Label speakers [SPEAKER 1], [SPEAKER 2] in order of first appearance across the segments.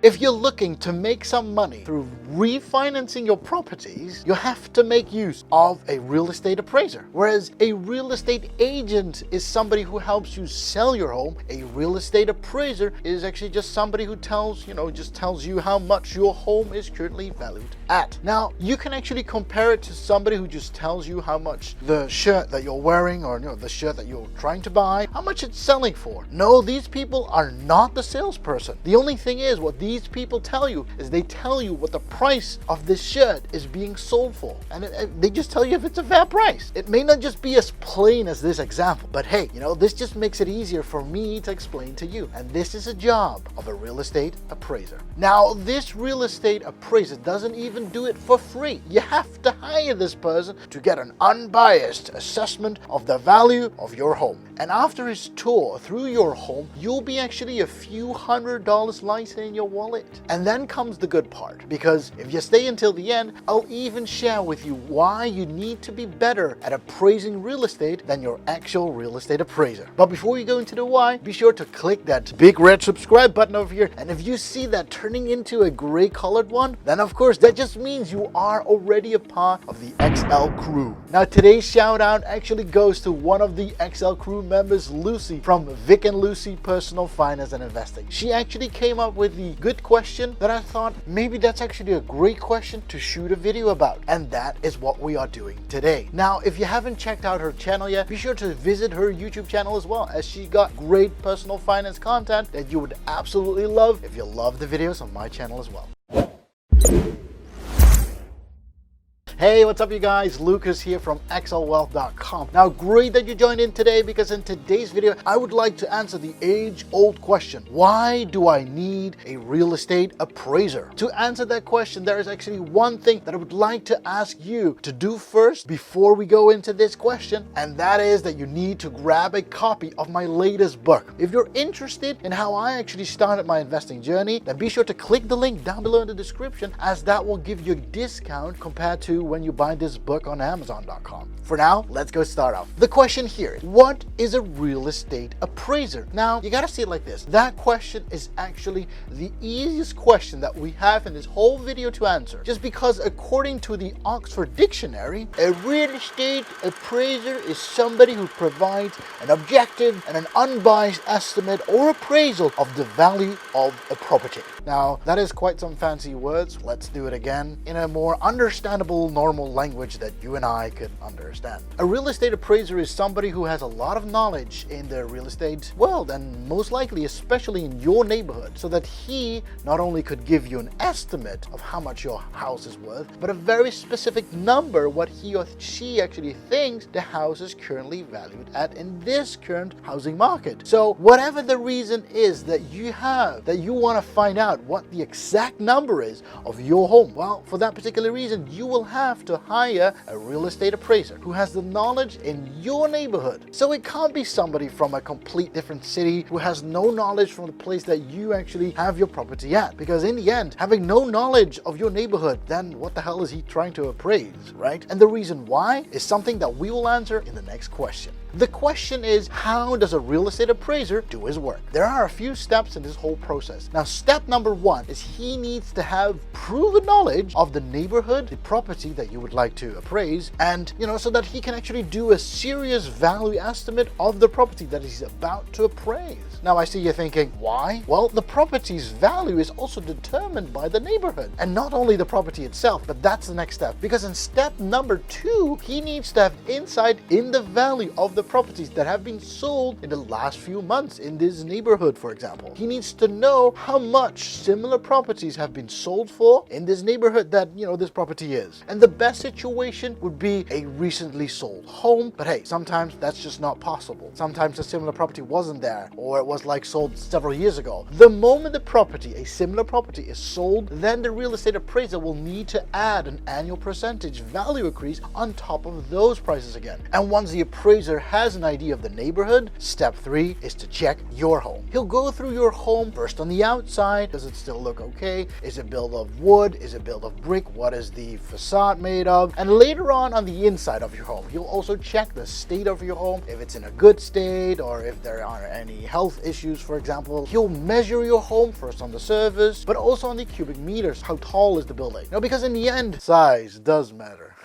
[SPEAKER 1] If you're looking to make some money through refinancing your properties, you have to make use of a real estate appraiser. Whereas a real estate agent is somebody who helps you sell your home, a real estate appraiser is actually just somebody who tells you how much your home is currently valued at. Now, you can actually compare it to somebody who just tells you how much the shirt that you're wearing or the shirt that you're trying to buy, how much it's selling for. No, these people are not the salesperson. The only thing is, what these people tell you is they tell you what the price of this shirt is being sold for, and they just tell you if it's a fair price. It may not just be as plain as this example, but hey, this just makes it easier for me to explain to you, and this is a job of a real estate appraiser. Now, this real estate appraiser doesn't even do it for free. You have to hire this person to get an unbiased assessment of the value of your home. And after his tour through your home, you'll be actually a few $100s lighter in your wallet. And then comes the good part, because if you stay until the end, I'll even share with you why you need to be better at appraising real estate than your actual real estate appraiser. But before you go into the why, be sure to click that big red subscribe button over here. And if you see that turning into a gray colored one, then of course that just means you are already a part of the XL crew. Now, today's shout out actually goes to one of the XL crew members, Lucy from Vic and Lucy Personal Finance and Investing. She actually came up with the good question that I thought maybe that's actually a great question to shoot a video about, and that is what we are doing today. Now, if you haven't checked out her channel yet, be sure to visit her YouTube channel as well, as she got great personal finance content that you would absolutely love if you love the videos on my channel as well. Hey, what's up you guys? Lukas here from xlwealth.com. Now, great that you joined in today, because in today's video, I would like to answer the age-old question. Why do I need a real estate appraiser? To answer that question, there is actually one thing that I would like to ask you to do first before we go into this question, and that is that you need to grab a copy of my latest book. If you're interested in how I actually started my investing journey, then be sure to click the link down below in the description, as that will give you a discount compared to when you buy this book on Amazon.com. For now, let's go start off. The question here is, what is a real estate appraiser? Now, you gotta see it like this. That question is actually the easiest question that we have in this whole video to answer. Just because according to the Oxford Dictionary, a real estate appraiser is somebody who provides an objective and an unbiased estimate or appraisal of the value of a property. Now, that is quite some fancy words. Let's do it again in a more understandable, normal language that you and I could understand. A real estate appraiser is somebody who has a lot of knowledge in the real estate world, and most likely especially in your neighborhood, so that he not only could give you an estimate of how much your house is worth, but a very specific number what he or she actually thinks the house is currently valued at in this current housing market. So whatever the reason is that you have, that you want to find out what the exact number is of your home, well, for that particular reason, you will have to hire a real estate appraiser who has the knowledge in your neighborhood. So it can't be somebody from a complete different city who has no knowledge from the place that you actually have your property at, because in the end, having no knowledge of your neighborhood, then what the hell is he trying to appraise, right? And the reason why is something that we will answer in the next question. The question is, how does a real estate appraiser do his work? There are a few steps in this whole process. Now, step number one is he needs to have proven knowledge of the neighborhood, the property that you would like to appraise, and so that he can actually do a serious value estimate of the property that he's about to appraise. Now, I see you're thinking, why? Well, the property's value is also determined by the neighborhood, and not only the property itself, but that's the next step. Because in step number two, he needs to have insight in the value of the properties that have been sold in the last few months in this neighborhood, for example. He needs to know how much similar properties have been sold for in this neighborhood that, this property is. And the best situation would be a recently sold home, but hey, sometimes that's just not possible. Sometimes a similar property wasn't there, or it was sold several years ago. The moment the property, a similar property, is sold, then the real estate appraiser will need to add an annual percentage value increase on top of those prices again. And once the appraiser has an idea of the neighborhood, step three is to check your home. He'll go through your home first on the outside. Does it still look okay? Is it built of wood? Is it built of brick? What is the facade not made of, and later on the inside of your home. He'll also check the state of your home, if it's in a good state or if there are any health issues, for example. He'll measure your home first on the surface, but also on the cubic meters. How tall is the building? Because in the end, size does matter.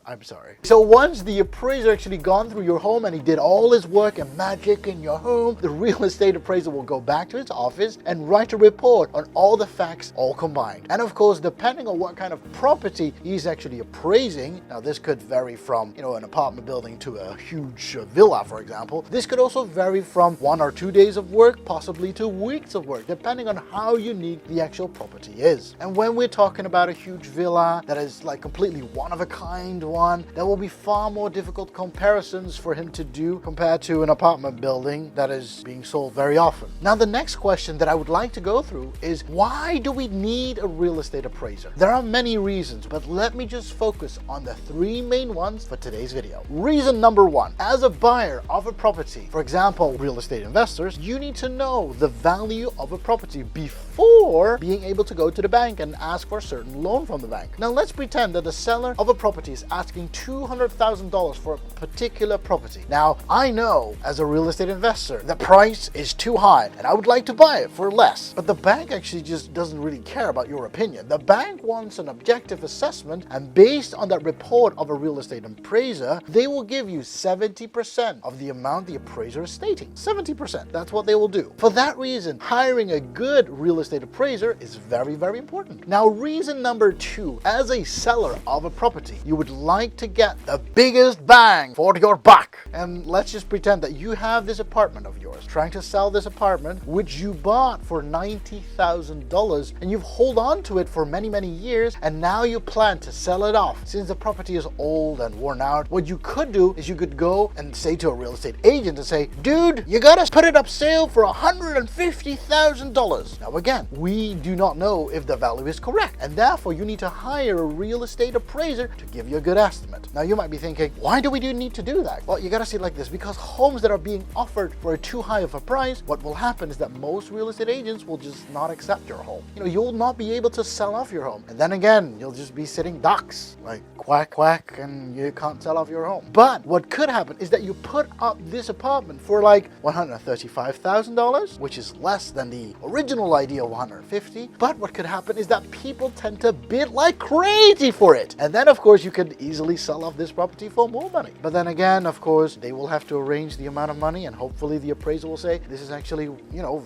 [SPEAKER 1] I'm sorry. So once the appraiser actually gone through your home and he did all his work and magic in your home, the real estate appraiser will go back to his office and write a report on all the facts all combined. And of course, depending on what kind of property he's actually appraising, now this could vary from, an apartment building to a huge villa, for example. This could also vary from 1 or 2 days of work, possibly to weeks of work, depending on how unique the actual property is. And when we're talking about a huge villa that is like completely one of a kind one, there will be far more difficult comparisons for him to do compared to an apartment building that is being sold very often. Now, the next question that I would like to go through is, why do we need a real estate appraiser? There are many reasons, but let me just focus on the 3 main ones for today's video. Reason number 1, as a buyer of a property, for example, real estate investors, you need to know the value of a property before being able to go to the bank and ask for a certain loan from the bank. Now, let's pretend that the seller of a property is asking $200,000 for a particular property. Now, I know as a real estate investor, the price is too high and I would like to buy it for less. But the bank actually just doesn't really care about your opinion. The bank wants an objective assessment, and based on that report of a real estate appraiser, they will give you 70% of the amount the appraiser is stating. 70%, that's what they will do. For that reason, hiring a good real estate appraiser is very, very important. Now, reason number 2, as a seller of a property, you would like to get the biggest bang for your buck. And let's just pretend that you have this apartment of yours, trying to sell this apartment, which you bought for $90,000, and you've held on to it for many, many years, and now you plan to sell it off. Since the property is old and worn out, what you could do is you could go and say to a real estate agent and say, dude, you gotta put it up sale for $150,000. Now again, we do not know if the value is correct, and therefore you need to hire a real estate appraiser to give you a good estimate. Now you might be thinking, why do we need to do that? Well, you gotta see it like this, because homes that are being offered for too high of a price, what will happen is that most real estate agents will just not accept your home. You'll not be able to sell off your home. And then again, you'll just be sitting ducks, like quack, quack, and you can't sell off your home. But what could happen is that you put up this apartment for like $135,000, which is less than the original idea of $150,000. But what could happen is that people tend to bid like crazy for it. And then of course you could easily sell off this property for more money. But then again, of course, they will have to arrange the amount of money, and hopefully the appraiser will say, this is actually,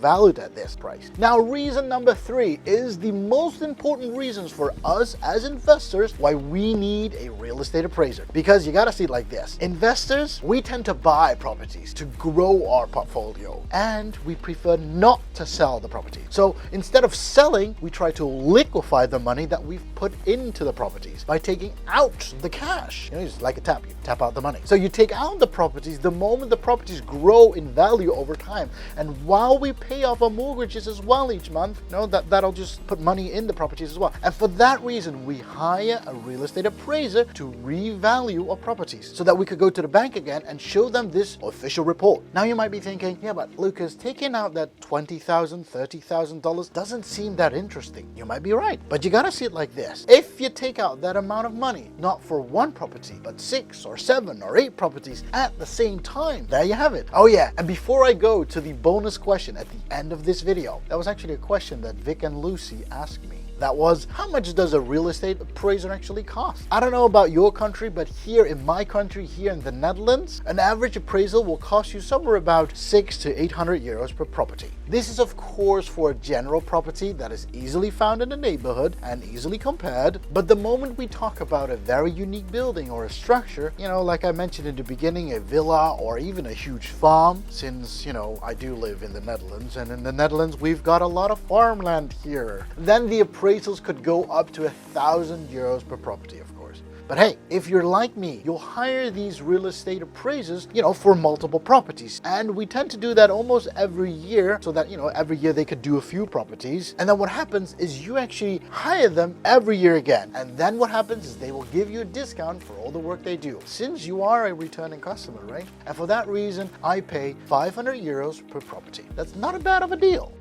[SPEAKER 1] valued at this price. Now, reason number 3 is the most important reasons for us as investors why we need a real estate appraiser. Because you gotta see it like this. Investors, we tend to buy properties to grow our portfolio, and we prefer not to sell the property. So instead of selling, we try to liquefy the money that we've put into the properties by taking out the cash. It's like a tap, you tap out the money. So you take out the properties the moment the properties grow in value over time. And while we pay off our mortgages as well each month, that'll just put money in the properties as well. And for that reason, we hire a real estate appraiser to revalue our properties so that we could go to the bank again and show them this official report. Now you might be thinking, yeah, but Lucas, taking out that $20,000, $30,000 doesn't seem that interesting. You might be right, but you gotta see it like this. If you take out that amount of money, not for one property, but 6 or 7 or 8 properties at the same time, there you have it. Oh yeah, and before I go to the bonus question at the end of this video, that was actually a question that Vic and Lucy asked me. That was, how much does a real estate appraiser actually cost? I don't know about your country, but here in my country, here in the Netherlands, an average appraisal will cost you somewhere about 600 to 800 euros per property. This is of course for a general property that is easily found in the neighborhood and easily compared. But the moment we talk about a very unique building or a structure, like I mentioned in the beginning, a villa or even a huge farm, since, I do live in the Netherlands, and in the Netherlands, we've got a lot of farmland here. Then the appraisals could go up to 1,000 euros per property, of course. But hey, if you're like me, you'll hire these real estate appraisers, for multiple properties. And we tend to do that almost every year, so that, every year they could do a few properties. And then what happens is you actually hire them every year again. And then what happens is they will give you a discount for all the work they do, since you are a returning customer, right? And for that reason, I pay 500 euros per property. That's not a bad of a deal.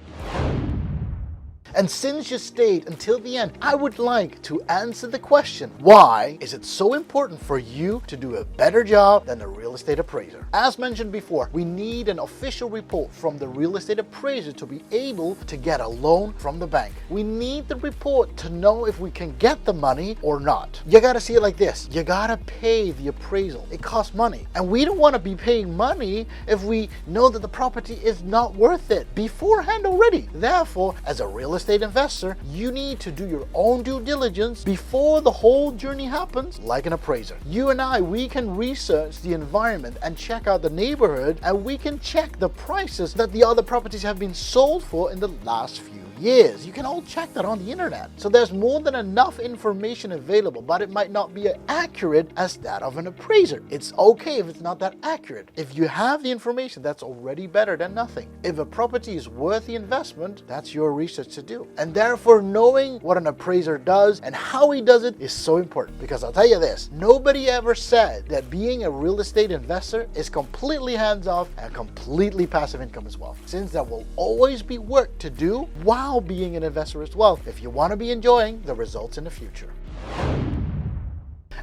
[SPEAKER 1] And since you stayed until the end, I would like to answer the question, why is it so important for you to do a better job than the real estate appraiser? As mentioned before, we need an official report from the real estate appraiser to be able to get a loan from the bank. We need the report to know if we can get the money or not. You gotta see it like this. You gotta pay the appraisal. It costs money. And we don't want to be paying money if we know that the property is not worth it beforehand already. Therefore, as a real estate investor, you need to do your own due diligence before the whole journey happens, like an appraiser. You and I, we can research the environment and check out the neighborhood, and we can check the prices that the other properties have been sold for in the last few years. You can all check that on the internet. So there's more than enough information available, but it might not be as accurate as that of an appraiser. It's okay if it's not that accurate. If you have the information, that's already better than nothing. If a property is worth the investment, that's your research to do. And therefore, knowing what an appraiser does and how he does it is so important, because I'll tell you this, nobody ever said that being a real estate investor is completely hands-off and completely passive income as well, since there will always be work to do while being an investor as well, if you want to be enjoying the results in the future.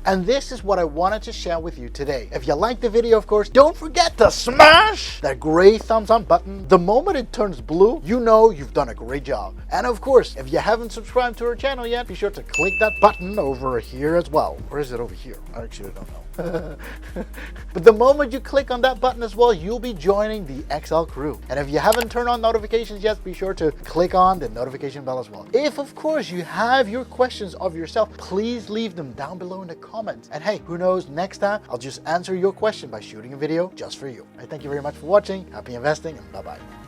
[SPEAKER 1] And this is what I wanted to share with you today. If you liked the video, of course, don't forget to smash that gray thumbs up button. The moment it turns blue, you know you've done a great job. And of course, if you haven't subscribed to our channel yet, be sure to click that button over here as well. Or is it over here? I actually don't know. But the moment you click on that button as well, you'll be joining the XL crew. And if you haven't turned on notifications yet, be sure to click on the notification bell as well. If of course you have your questions of yourself, please leave them down below in the comments. And hey, who knows, next time I'll just answer your question by shooting a video just for you. I thank you very much for watching. Happy investing, and bye-bye.